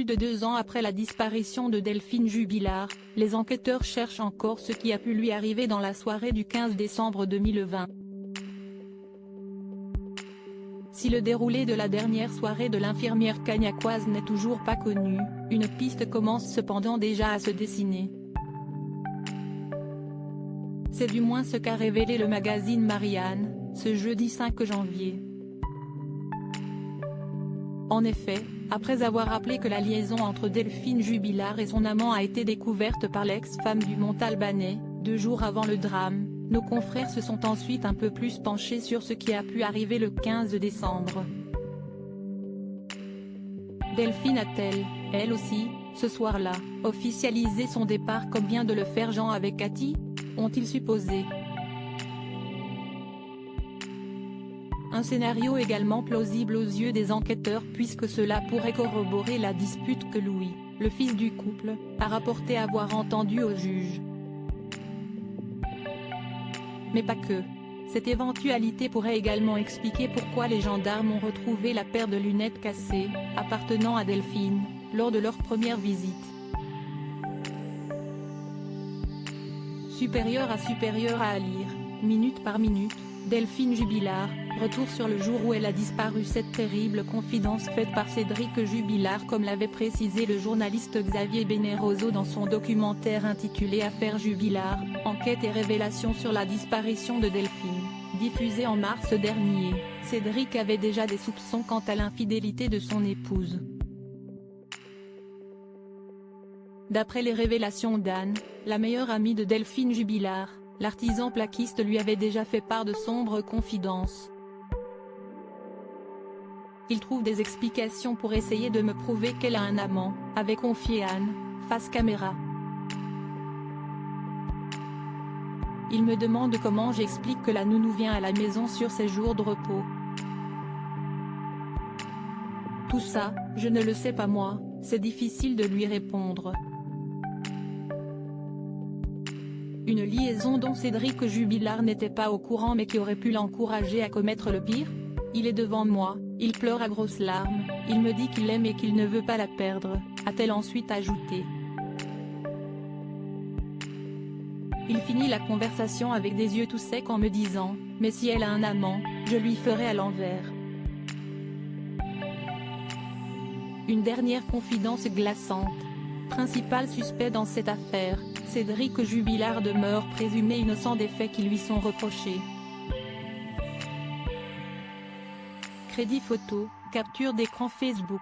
Plus de 2 ans après la disparition de Delphine Jubilard, les enquêteurs cherchent encore ce qui a pu lui arriver dans la soirée du 15 décembre 2020. Si le déroulé de la dernière soirée de l'infirmière cagnacoise n'est toujours pas connu, une piste commence cependant déjà à se dessiner. C'est du moins ce qu'a révélé le magazine Marianne, ce jeudi 5 janvier. En effet, après avoir rappelé que la liaison entre Delphine Jubilard et son amant a été découverte par l'ex-femme du Montalbanais, 2 jours avant le drame, nos confrères se sont ensuite un peu plus penchés sur ce qui a pu arriver le 15 décembre. Delphine a-t-elle, elle aussi, ce soir-là, officialisé son départ comme vient de le faire Jean avec Cathy ? Ont-ils supposé ? Un scénario également plausible aux yeux des enquêteurs puisque cela pourrait corroborer la dispute que Louis, le fils du couple, a rapporté avoir entendue au juge. Mais pas que. Cette éventualité pourrait également expliquer pourquoi les gendarmes ont retrouvé la paire de lunettes cassées, appartenant à Delphine, lors de leur première visite. Supérieur à lire, minute par minute, Delphine Jubilard, retour sur le jour où elle a disparu. Cette terrible confidence faite par Cédric Jubilard comme l'avait précisé le journaliste Xavier Beneroso dans son documentaire intitulé Affaire Jubilard, enquête et révélation sur la disparition de Delphine, diffusé en mars dernier. Cédric avait déjà des soupçons quant à l'infidélité de son épouse. D'après les révélations d'Anne, la meilleure amie de Delphine Jubilard, l'artisan plaquiste lui avait déjà fait part de sombres confidences. Il trouve des explications pour essayer de me prouver qu'elle a un amant, avait confié Anne, face caméra. Il me demande comment j'explique que la nounou vient à la maison sur ses jours de repos. Tout ça, je ne le sais pas moi, c'est difficile de lui répondre. Une liaison dont Cédric Jubilard n'était pas au courant mais qui aurait pu l'encourager à commettre le pire ? Il est devant moi, il pleure à grosses larmes, il me dit qu'il l'aime et qu'il ne veut pas la perdre, a-t-elle ensuite ajouté. Il finit la conversation avec des yeux tout secs en me disant « Mais si elle a un amant, je lui ferai à l'envers ». Une dernière confidence glaçante. Principal suspect dans cette affaire, Cédric Jubilard demeure présumé innocent des faits qui lui sont reprochés. Crédit photo, capture d'écran Facebook.